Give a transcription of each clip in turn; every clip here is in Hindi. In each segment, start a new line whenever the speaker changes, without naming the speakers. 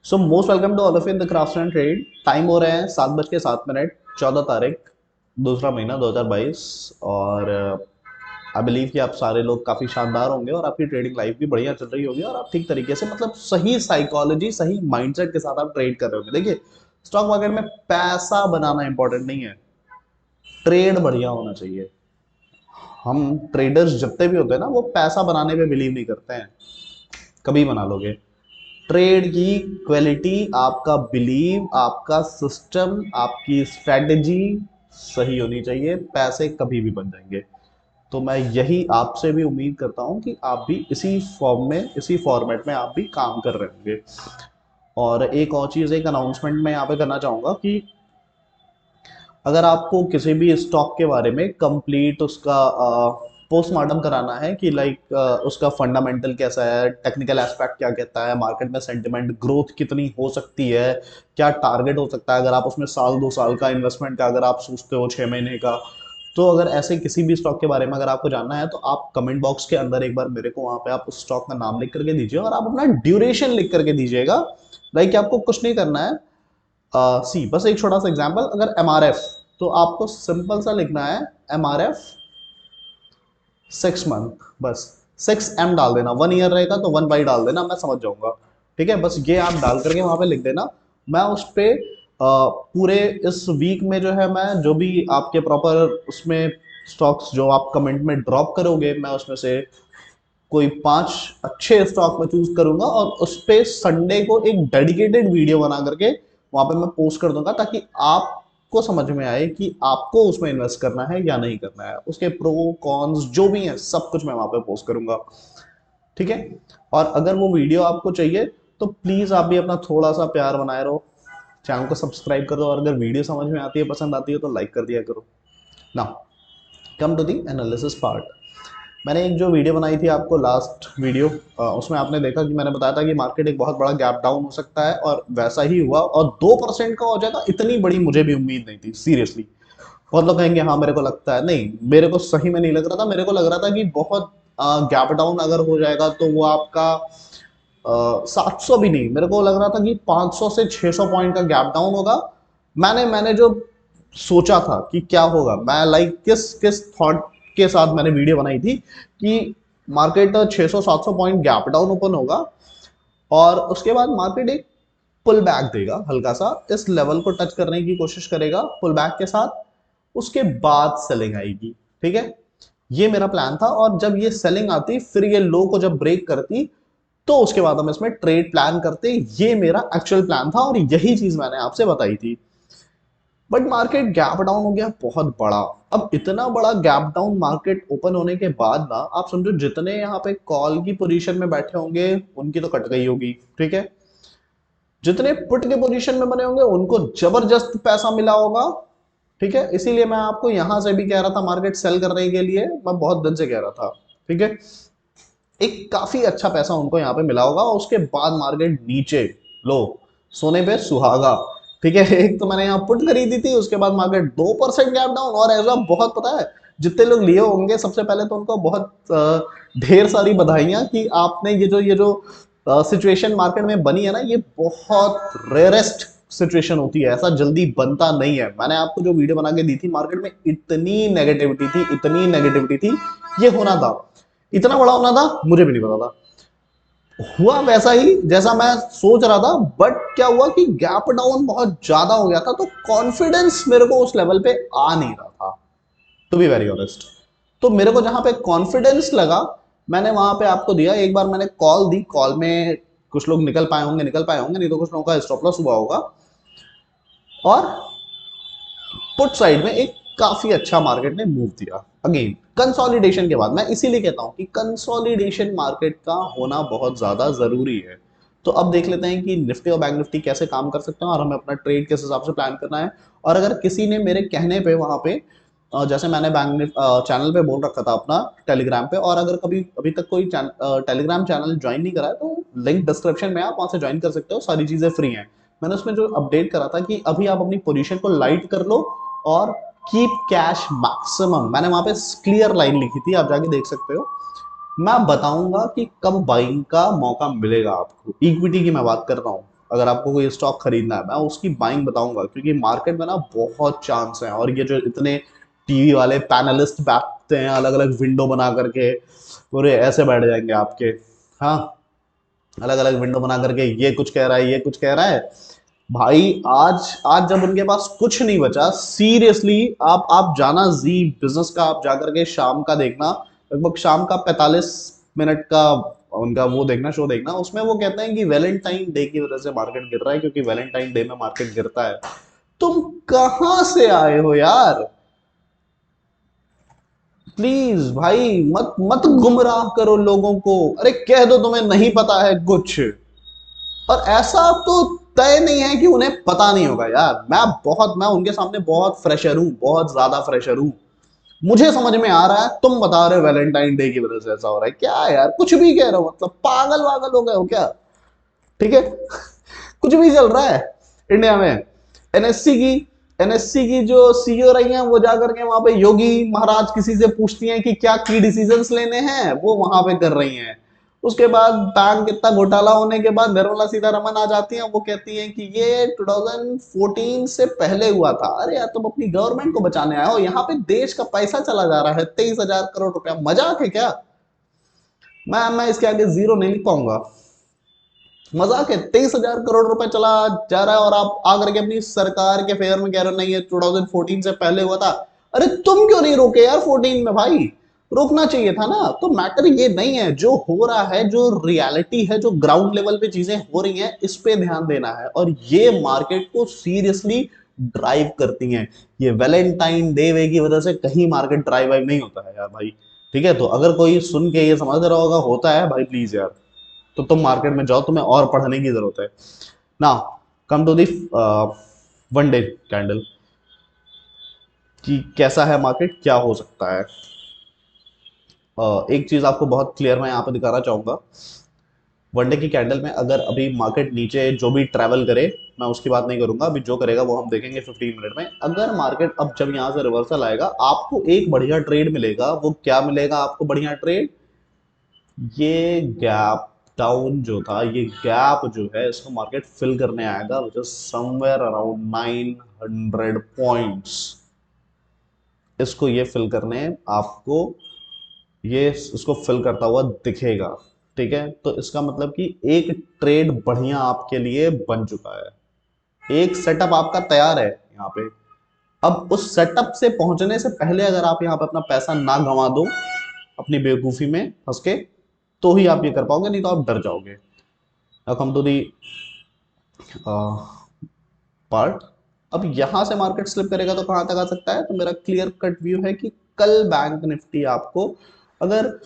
So most welcome to all of in the craft and trade. Time हो रहे हैं 7:07, 14 तारीख, दूसरा महीना 2022। और आई बिलीव कि आप सारे लोग काफ़ी शानदार होंगे और आपकी ट्रेडिंग लाइफ भी बढ़िया चल रही होगी और आप ठीक तरीके से, मतलब सही साइकोलॉजी, सही माइंडसेट के साथ आप ट्रेड कर रहे होंगे। देखिए, स्टॉक मार्केट में पैसा बनाना इंपॉर्टेंट नहीं है, ट्रेड बढ़िया होना चाहिए। हम ट्रेडर्स जितने भी होते हैं ना, वो पैसा बनाने पे बिलीव नहीं करते हैं। कभी बना लोगे? ट्रेड की क्वालिटी, आपका बिलीव, आपका सिस्टम, आपकी स्ट्रेटजी सही होनी चाहिए, पैसे कभी भी बन जाएंगे। तो मैं यही आपसे भी उम्मीद करता हूं कि आप भी इसी फॉर्म में, इसी फॉर्मेट में आप भी काम कर रहे होंगे। और एक और चीज़, एक अनाउंसमेंट मैं यहाँ पे करना चाहूँगा कि अगर आपको किसी भी स्टॉक के बारे में कंप्लीट उसका पोस्टमार्टम कराना है कि लाइक उसका फंडामेंटल कैसा है, टेक्निकल एस्पेक्ट क्या कहता है, मार्केट में सेंटिमेंट ग्रोथ कितनी हो सकती है, क्या टारगेट हो सकता है, अगर आप उसमें साल 2 साल का इन्वेस्टमेंट का अगर आप सोचते हो, 6 महीने का, तो अगर ऐसे किसी भी स्टॉक के बारे में अगर आपको जानना है तो आप कमेंट बॉक्स के अंदर एक बार मेरे को वहां पे आप उस स्टॉक का नाम लिख करके दीजिए और आप अपना ड्यूरेशन लिख करके दीजिएगा। लाइक आपको कुछ नहीं करना है। सी बस एक छोटा सा एग्जांपल, अगर एमआरएफ, तो आपको सिंपल सा लिखना है एमआरएफ 6 मंथ, बस 6M डाल देना। 1 ईयर रहेगा तो 1Y डाल देना, मैं समझ जाऊंगा। ठीक है, बस ये आप डाल करके वहां पे लिख देना। मैं उस पे पूरे इस वीक में जो है, मैं जो भी आपके प्रॉपर उसमें स्टॉक्स जो आप कमेंट में ड्रॉप करोगे, मैं उसमें से कोई 5 अच्छे स्टॉक में चूज करूंगा और उस पे संडे को एक डेडिकेटेड वीडियो बना करके वहां पे मैं पोस्ट कर दूंगा, ताकि आपको समझ में आए कि आपको उसमें इन्वेस्ट करना है या नहीं करना है, उसके प्रो कॉन्स जो भी हैं सब कुछ मैं वहां पे पोस्ट करूंगा। ठीक है, और अगर वो वीडियो आपको चाहिए तो प्लीज आप भी अपना थोड़ा सा प्यार बनाए रहो, चैनल को सब्सक्राइब करो और अगर वीडियो समझ में आती है, पसंद आती है तो लाइक कर दिया करो ना। Come to the analysis part. मैंने एक जो वीडियो बनाई थी आपको, लास्ट वीडियो, उसमें आपने देखा कि मैंने बताया था कि मार्केट एक बहुत बड़ा गैप डाउन हो सकता है और वैसा ही हुआ और 2% का हो जाएगा। इतनी बड़ी मुझे भी उम्मीद नहीं थी, सीरियसली। बहुत लोग कहेंगे हाँ मेरे को लगता है, नहीं, मेरे को सही में नहीं लग रहा था। मेरे को लग रहा था कि बहुत गैप डाउन अगर हो जाएगा तो वो आपका 700 भी नहीं, मेरे को लग रहा था कि 500 से 600 पॉइंट का गैप डाउन होगा। मैंने जो सोचा था कि क्या होगा, मैं लाइक किस किस थॉट के साथ मैंने वीडियो बनाई थी कि market 600-700 point gap down open होगा और उसके बाद मार्केट एक पुल बैक देगा, हल्का सा इस लेवल को टच करने की कोशिश करेगा पुल बैक के साथ, उसके बाद सेलिंग आएगी। ठीक है, ये मेरा प्लान था और जब ये सेलिंग आती, फिर ये लो को जब ब्रेक करती, तो उसके बाद हम इसमें ट्रेड प्लान करते। ये मेरा एक्चुअल प्लान था और यही चीज मैंने आपसे बताई थी। बट मार्केट गैप डाउन हो गया बहुत बड़ा। अब इतना बड़ा गैप डाउन मार्केट ओपन होने के बाद ना, आप समझो जितने यहाँ पे कॉल की पोजीशन में बैठे होंगे उनकी तो कट गई होगी। ठीक है, जितने पुट के पोजीशन में बने होंगे उनको जबरदस्त पैसा मिला होगा। ठीक है, इसीलिए मैं आपको यहां से भी कह रहा था मार्केट सेल करने के लिए, मैं बहुत दिन से कह रहा था। ठीक है, एक काफी अच्छा पैसा उनको यहाँ पे मिला होगा और उसके बाद मार्केट नीचे, लो, सोने पे सुहागा। ठीक है, एक तो मैंने यहाँ पुट खरीदी थी, उसके बाद मार्केट 2% गैप डाउन और ऐसा बहुत, पता है जितने लोग लिए होंगे सबसे पहले तो उनको बहुत ढेर सारी बधाइयां कि आपने ये जो सिचुएशन मार्केट में बनी है ना, ये बहुत रेयरेस्ट सिचुएशन होती है, ऐसा जल्दी बनता नहीं है। मैंने आपको जो वीडियो बना के दी थी, मार्केट में इतनी नेगेटिविटी थी, इतनी नेगेटिविटी थी, ये होना था, इतना बड़ा होना था, मुझे भी नहीं पता था। हुआ वैसा ही जैसा मैं सोच रहा था, बट क्या हुआ कि गैप डाउन बहुत ज्यादा हो गया था, तो कॉन्फिडेंस मेरे को उस लेवल पे आ नहीं रहा था, टू बी वेरी ऑनेस्ट। तो मेरे को जहां पे कॉन्फिडेंस लगा, मैंने वहां पे आपको दिया। एक बार मैंने कॉल दी, कॉल में कुछ लोग निकल पाए होंगे, नहीं तो कुछ लोगों का स्टॉप लॉस हुआ होगा। और पुट साइड में एक काफी अच्छा मार्केट ने मूव दिया अगेन कंसोलिडेशन के बाद। मैं इसीलिए कहता हूं कि कंसोलिडेशन मार्केट का होना बहुत ज्यादा जरूरी है। तो अब देख लेते हैं कि निफ्टी और बैंक निफ्टी कैसे काम कर सकते हैं और हमें अपना ट्रेड किस हिसाब से प्लान करना है। और अगर किसी ने मेरे कहने पे वहां पे जैसे मैंने चैनल पे बोल रखा था अपना टेलीग्राम पे, और अगर कभी अभी तक कोई टेलीग्राम चैनल ज्वाइन नहीं करा है तो लिंक डिस्क्रिप्शन में, आप वहां से ज्वाइन कर सकते हो, सारी चीजें फ्री हैं। मैंने उसमें जो अपडेट करा था कि अभी आप अपनी पोजीशन को लाइट कर लो और कीप कैश मैक्सिमम, मैंने वहां पे क्लियर लाइन लिखी थी, आप जाके देख सकते हो। मैं बताऊंगा कि कब बाइंग का मौका मिलेगा आपको। इक्विटी की मैं बात कर रहा हूँ, अगर आपको कोई स्टॉक खरीदना है मैं उसकी बाइंग बताऊंगा, क्योंकि मार्केट में ना बहुत चांस है। और ये जो इतने टीवी वाले पैनलिस्ट बैठते हैं अलग अलग विंडो बना करके, पूरे ऐसे बैठ जाएंगे आपके, हाँ, अलग अलग विंडो बना करके ये कुछ कह रहा है ये कुछ कह रहा है। भाई आज आज जब उनके पास कुछ नहीं बचा, सीरियसली, आप जाना जी बिजनेस का, आप जाकर के शाम का देखना, लगभग शाम का 45 मिनट का उनका वो देखना, शो देखना, उसमें वो कहते हैं कि वैलेंटाइन डे की वजह से मार्केट गिर रहा है, क्योंकि वैलेंटाइन डे में मार्केट गिरता है। तुम कहां से आए हो यार? प्लीज भाई, मत मत गुमराह करो लोगों को। अरे कह दो तुम्हें नहीं पता है कुछ, और ऐसा तो तय नहीं है कि उन्हें पता नहीं होगा यार। मैं उनके सामने बहुत फ्रेशर हूं, बहुत ज्यादा फ्रेशर हूं। मुझे समझ में आ रहा है, तुम बता रहे हो वैलेंटाइन डे की वजह से ऐसा हो रहा है। क्या यार, कुछ भी कह रहे हो, मतलब पागल वागल हो गए हो क्या? ठीक है। कुछ भी चल रहा है इंडिया में। एनएससी की एनएससी की जो सीईओ रही हैं, वो जाकर के वहां पे योगी महाराज किसी से पूछती हैं कि क्या की डिसीजंस लेने हैं, वो वहां पे कर रही हैं। उसके बाद बैंक इतना घोटाला होने के बाद निर्मला सीतारमन आ जाती हैं, वो कहती हैं कि ये 2014 से पहले हुआ था। अरे यार, तुम अपनी गवर्नमेंट को बचाने आए हो, यहाँ पे देश का पैसा चला जा रहा है 23,000 करोड़ रुपया, मजाक है क्या? मैं इसके आगे जीरो नहीं लिख पाऊंगा। मजाक है, 23,000 करोड़ रुपए चला जा रहा है, और आप आकर के अपनी सरकार के फेवर में कह रहे हो नहीं, ये 2014 से पहले हुआ था। अरे तुम क्यों नहीं रोके यार 14 में भाई? रोकना चाहिए था ना। तो मैटर ये नहीं है, जो हो रहा है, जो रियलिटी है, जो ग्राउंड लेवल पे चीजें हो रही हैं, इस पे ध्यान देना है, और ये मार्केट को सीरियसली ड्राइव करती हैं। ये वैलेंटाइन डे वे की वजह से कहीं मार्केट ड्राइव वाइव नहीं होता है यार भाई। ठीक है, तो अगर कोई सुन के ये समझ रहा होगा होता है भाई, प्लीज यार, तो तुम मार्केट में जाओ, तुम्हें और पढ़ने की जरूरत है। Now come to the one day candle, कि कैसा है मार्केट, क्या हो सकता है। एक चीज आपको बहुत क्लियर मैं यहाँ पे दिखाना चाहूंगा। वनडे की कैंडल में अगर अभी मार्केट नीचे जो भी ट्रैवल करे, मैं उसकी बात नहीं करूंगा, अभी जो करेगा वो हम देखेंगे 15 मिनट में। अगर मार्केट अब जब यहाँ से रिवर्सल आएगा, आपको एक बढ़िया ट्रेड मिलेगा। वो क्या मिलेगा आपको बढ़िया ट्रेड? ये गैप डाउन जो था, ये गैप जो है, इसको मार्केट फिल करने आएगा, which is somewhere around 900 points. इसको ये फिल करने आपको, ये इसको फिल करता हुआ दिखेगा। ठीक है, तो इसका मतलब कि एक ट्रेड बढ़िया आपके लिए बन चुका है, एक सेटअप आपका तैयार है यहाँ पे। अब उस सेटअप से पहुंचने से पहले अगर आप यहाँ पे अपना पैसा ना गंवा दो अपनी बेवकूफी में फंस के, तो ही आप ये कर पाओगे, नहीं तो आप डर जाओगे। Come to the part. अब यहां से मार्केट स्लिप करेगा तो कहां तक आ सकता है? तो मेरा क्लियर कट व्यू है कि कल बैंक निफ्टी आपको अगर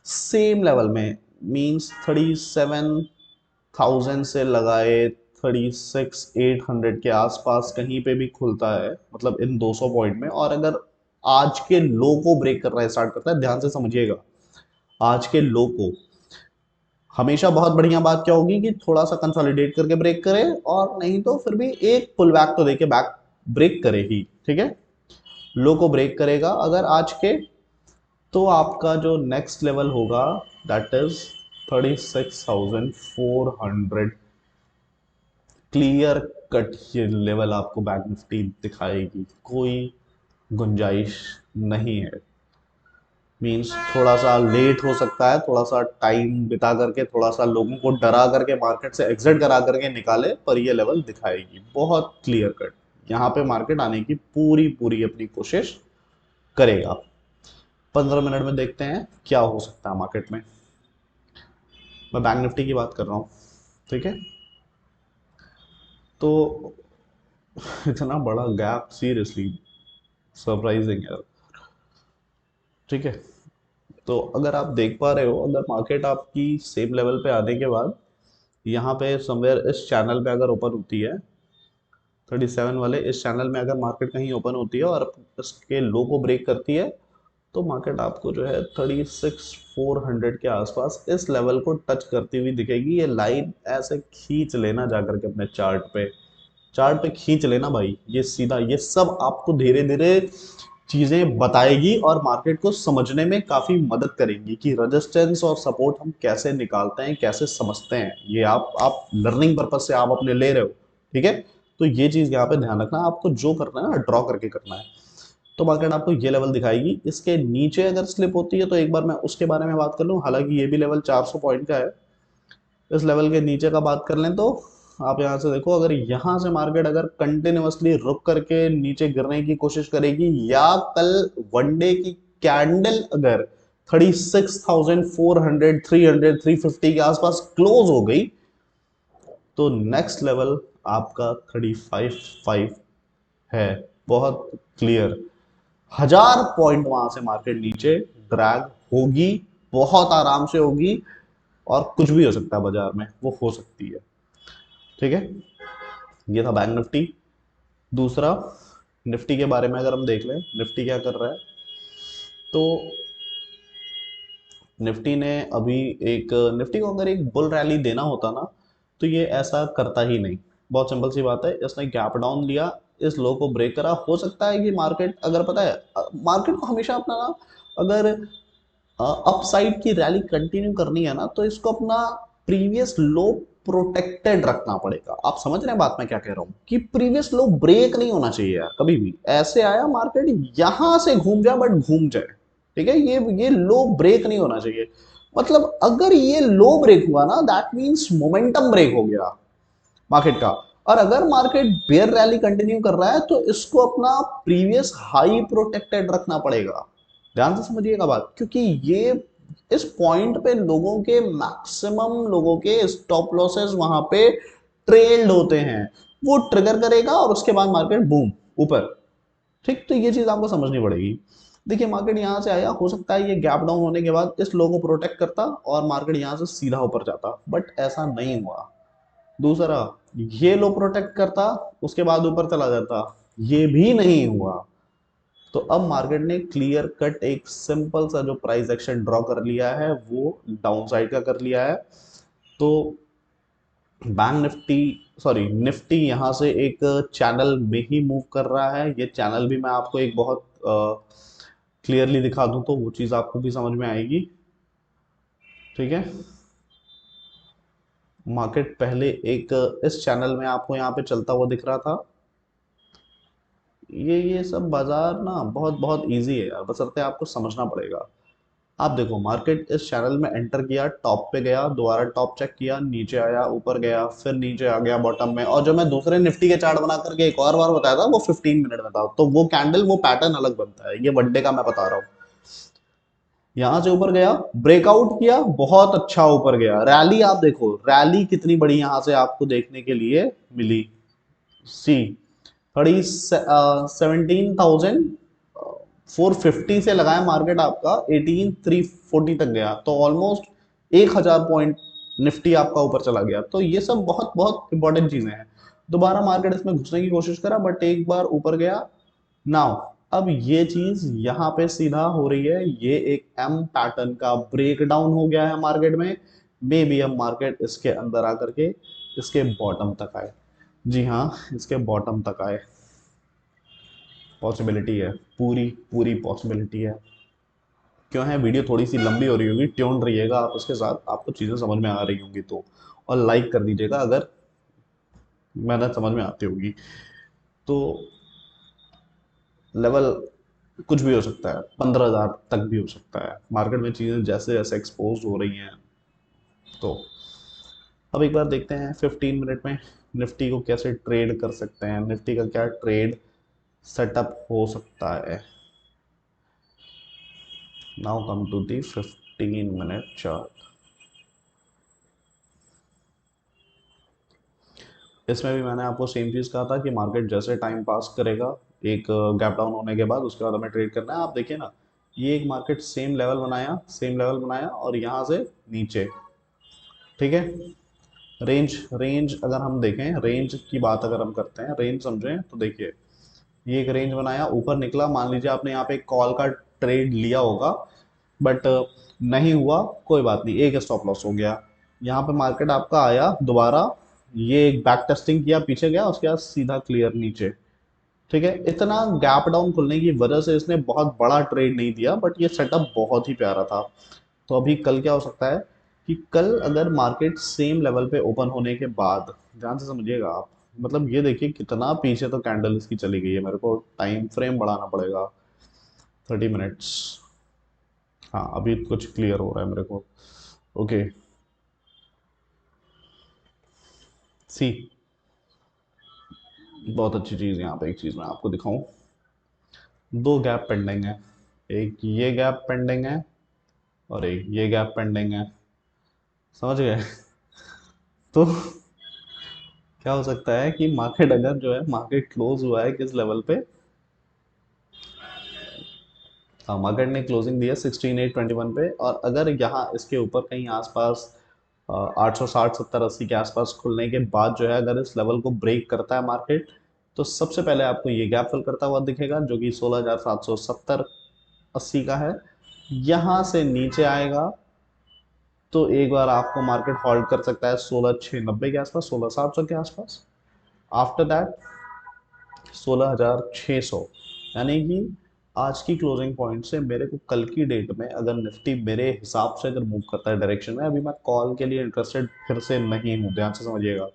सेम लेवल में, मींस 37,000 से लगाए 36,800 के आसपास कहीं पे भी खुलता है, मतलब इन 200 पॉइंट में, और अगर आज के लो को ब्रेक कर रहा है, स्टार्ट करता है, ध्यान से समझिएगा, आज के लो को, हमेशा बहुत बढ़िया बात क्या होगी कि थोड़ा सा कंसोलिडेट करके ब्रेक करे, और नहीं तो फिर भी एक पुल बैक तो देके बैक ब्रेक करे ही। ठीक है, लो को ब्रेक करेगा अगर आज के, तो आपका जो नेक्स्ट लेवल होगा दैट इज 36,400। क्लियर कट ये लेवल आपको बैंक निफ्टी दिखाएगी, कोई गुंजाइश नहीं है। मीन्स थोड़ा सा लेट हो सकता है, थोड़ा सा टाइम बिता करके, थोड़ा सा लोगों को डरा करके, मार्केट से एग्जिट करा करके निकाले, पर ये लेवल दिखाएगी बहुत क्लियर कट। यहाँ पे मार्केट आने की पूरी पूरी अपनी कोशिश करेगा। 15 मिनट में देखते हैं क्या हो सकता है मार्केट में। मैं बैंक निफ्टी की बात कर रहा हूँ। ठीक है, तो इतना बड़ा गैप, सीरियसली सरप्राइजिंग यार। ठीक है, तो अगर आप देख पा रहे हो, अगर मार्केट आपकी सेम लेवल पे आने के बाद यहाँ पे समवेयर इस चैनल पे अगर ओपन होती है, 37 वाले इस चैनल में अगर मार्केट कहीं ओपन होती है और इसके लो को ब्रेक करती है, तो मार्केट आपको जो है 36,400 के आसपास इस लेवल को टच करती हुई दिखेगी। ये लाइन ऐसे खींच लेना जाकर के अपने चार्ट पे, चार्ट पे खींच लेना भाई, ये सीधा, ये सब आपको धीरे धीरे चीजें बताएगी और मार्केट को समझने में काफी मदद करेंगी कि रेजिस्टेंस और सपोर्ट हम कैसे निकालते हैं, कैसे समझते हैं। ये आप लर्निंग पर्पज से आप अपने ले रहे हो, ठीक है। तो ये चीज यहाँ पे ध्यान रखना, आपको जो करना है ना ड्रॉ करके करना है। तो मार्केट आपको ये लेवल दिखाएगी, इसके नीचे अगर स्लिप होती है तो एक बार मैं उसके बारे में बात कर लूँ। हालांकि ये भी लेवल 400 पॉइंट का है। इस लेवल के नीचे का बात कर लें तो आप यहाँ से देखो, अगर यहाँ से मार्केट अगर कंटिन्यूअसली रुक करके नीचे गिरने की कोशिश करेगी, या कल वनडे की कैंडल अगर 36,400 300 350 के आसपास क्लोज हो गई, तो नेक्स्ट लेवल आपका 35,500 है। बहुत क्लियर, 1,000 पॉइंट वहां से मार्केट नीचे ड्रैग होगी, बहुत आराम से होगी। और कुछ भी हो सकता है बाजार में, वो हो सकती है, ठीक है। ये था बैंक निफ्टी। दूसरा, निफ्टी के बारे में अगर हम देख लें, निफ्टी क्या कर रहा है, तो निफ्टी ने अभी एक, निफ्टी को अगर एक बुल रैली देना होता ना, तो ये ऐसा करता ही नहीं। बहुत सिंपल सी बात है, इसने गैप डाउन लिया, इस लो को ब्रेक करा। हो सकता है कि मार्केट, अगर पता है मार्केट को हमेशा अपना ना, अगर अपसाइड की रैली कंटिन्यू करनी है ना, तो इसको अपना प्रीवियस लो प्रोटेक्टेड रखना पड़ेगा। आप समझ रहे हैं बात मैं क्या कह रहा हूं, कि प्रीवियस लो ब्रेक नहीं होना चाहिए यार कभी भी। ऐसे आया मार्केट, यहां से घूम जाए बट घूम जाए, ठीक है। ये लो ब्रेक नहीं होना चाहिए। मतलब अगर ये लो ब्रेक हुआ ना, दैट मींस मोमेंटम ब्रेक हो गया मार्केट का। और अगर मार्केट बेयर रैली कंटिन्यू कर रहा है, तो इसको अपना प्रीवियस हाई प्रोटेक्टेड रखना पड़ेगा। ध्यान से समझिएगा बात, क्योंकि ये इस पॉइंट पे लोगों के, मैक्सिमम लोगों के स्टॉप लॉसेस वहां पे ट्रेल्ड होते हैं। वो ट्रिगर करेगा और उसके बाद मार्केट बूम ऊपर, ठीक। तो ये चीज आपको समझनी पड़ेगी। देखिए मार्केट यहाँ से आया, हो सकता है ये गैप डाउन होने के बाद इस लो को प्रोटेक्ट करता और मार्केट यहाँ से सीधा ऊपर जाता, बट ऐसा नहीं हुआ। दूसरा, ये लो प्रोटेक्ट करता, उसके बाद ऊपर चला जाता, ये भी नहीं हुआ। तो अब मार्केट ने क्लियर कट एक सिंपल सा जो प्राइस एक्शन ड्रॉ कर लिया है, वो डाउन साइड का कर लिया है। तो बैंक निफ्टी, सॉरी निफ्टी यहाँ से एक चैनल में ही मूव कर रहा है। ये चैनल भी मैं आपको एक बहुत क्लियरली दिखा दूं तो वो चीज़ आपको भी समझ में आएगी, ठीक है। मार्केट पहले एक इस चैनल में आपको यहाँ पे चलता हुआ दिख रहा था। ये सब बाजार ना बहुत बहुत इजी है यार, बशर्ते आपको समझना पड़ेगा। आप देखो, मार्केट इस चैनल में एंटर किया, टॉप पे गया, दोबारा टॉप चेक किया, नीचे आया, ऊपर गया, फिर नीचे आ गया बॉटम में। और जो मैं दूसरे निफ्टी के चार्ट बना करके एक और बार बताया था, वो 15 मिनट में था। तो वो कैंडल, वो पैटर्न अलग बनता है, ये वनडे का मैं बता रहा हूँ। यहां से ऊपर गया, ब्रेकआउट किया, बहुत अच्छा ऊपर गया, रैली आप देखो, रैली कितनी बड़ी यहां से आपको देखने के लिए मिली। सी 17,450 से लगाया मार्केट आपका, 18,340 तक गया, तो ऑलमोस्ट 1,000 पॉइंट निफ्टी आपका ऊपर चला गया। तो ये सब बहुत बहुत इंपॉर्टेंट चीजें हैं। दोबारा मार्केट इसमें घुसने की कोशिश करा, बट एक बार ऊपर गया। नाउ अब ये चीज यहाँ पे सीधा हो रही है, ये एक एम पैटर्न का ब्रेक डाउन हो गया है मार्केट में। मे बी अब मार्केट इसके अंदर आकर के इसके बॉटम तक आए। जी हाँ, इसके बॉटम तक आए, पॉसिबिलिटी है, पूरी पूरी पॉसिबिलिटी है। क्यों है, वीडियो थोड़ी सी लंबी हो रही होगी, ट्यून रहिएगा आप उसके साथ, आपको चीज़ें समझ में आ रही होंगी तो। और लाइक कर दीजिएगा अगर मेहनत समझ में आती होगी। तो लेवल कुछ भी हो सकता है, 15,000 तक भी हो सकता है। मार्केट में चीज़ें जैसे जैसे एक्सपोज हो रही हैं। तो अब एक बार देखते हैं 15 मिनट में निफ्टी को कैसे ट्रेड कर सकते हैं, निफ्टी का क्या ट्रेड सेटअप हो सकता है। Now come to the 15 minute chart. इसमें भी मैंने आपको सेम चीज़ कहा था कि मार्केट जैसे टाइम पास करेगा, एक गैप डाउन होने के बाद उसके बाद हमें ट्रेड करना है। आप देखिए ना, ये एक मार्केट सेम लेवल बनाया, सेम लेवल बनाया, और यहाँ से नीचे, ठीक है। रेंज रेंज अगर हम देखें, रेंज की बात अगर हम करते हैं, रेंज समझें तो देखिए, ये एक रेंज बनाया, ऊपर निकला, मान लीजिए आपने यहाँ पे एक कॉल का ट्रेड लिया होगा, बट नहीं हुआ, कोई बात नहीं, एक स्टॉप लॉस हो गया। यहाँ पे मार्केट आपका आया दोबारा, ये एक बैक टेस्टिंग किया, पीछे गया, उसके बाद सीधा क्लियर नीचे, ठीक है, इतना गैप डाउन खुलने की वजह से इसने बहुत बड़ा ट्रेड नहीं दिया, बट ये सेटअप बहुत ही प्यारा था। तो अभी कल क्या हो सकता है कि कल अगर मार्केट सेम लेवल पे ओपन होने के बाद, ध्यान से समझिएगा आप, मतलब ये देखिए कितना पीछे तो कैंडल इसकी चली गई है, मेरे को टाइम फ्रेम बढ़ाना पड़ेगा, 30 मिनट्स। हाँ अभी कुछ क्लियर हो रहा है मेरे को। ओके, सी, बहुत अच्छी चीज़, यहाँ पे एक चीज़ मैं आपको दिखाऊं, दो गैप पेंडिंग है, एक ये गैप पेंडिंग है और एक ये गैप पेंडिंग है, समझ गए? तो क्या हो सकता है कि मार्केट अगर जो है, मार्केट क्लोज हुआ है किस लेवल पे, हाँ मार्केट ने क्लोजिंग दी है 16,821 पे, और अगर यहाँ इसके ऊपर कहीं आसपास 860, 70, 80 के आसपास खुलने के बाद जो है, अगर इस लेवल को ब्रेक करता है मार्केट, तो सबसे पहले आपको ये गैप फिल करता हुआ दिखेगा जो कि 16,770, 80 का है। यहाँ से नीचे आएगा तो एक बार आपको मार्केट होल्ड कर सकता है 16,690 के आसपास, 16,700 के आसपास। आफ्टर दैट 16,600, यानी कि आज की क्लोजिंग पॉइंट से मेरे को कल की डेट में अगर निफ्टी मेरे हिसाब से अगर मूव करता है डायरेक्शन में, अभी मैं कॉल के लिए इंटरेस्टेड फिर से नहीं हूँ, ध्यान से समझिएगा,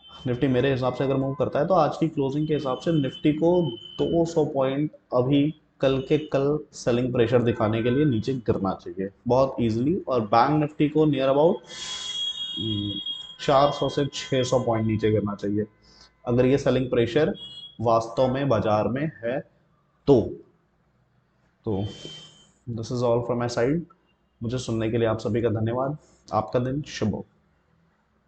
निफ्टी मेरे हिसाब से अगर मूव करता है तो आज की क्लोजिंग के हिसाब से निफ्टी को 200 पॉइंट अभी कल के कल सेलिंग प्रेशर दिखाने के लिए नीचे गिरना चाहिए बहुत इजीली, और बैंक निफ्टी को नियर अबाउट 400 से 600 पॉइंट नीचे गिरना चाहिए, अगर ये सेलिंग प्रेशर वास्तव में बाजार में है तो। तो this is all from my side, मुझे सुनने के लिए आप सभी का धन्यवाद, आपका दिन शुभ हो।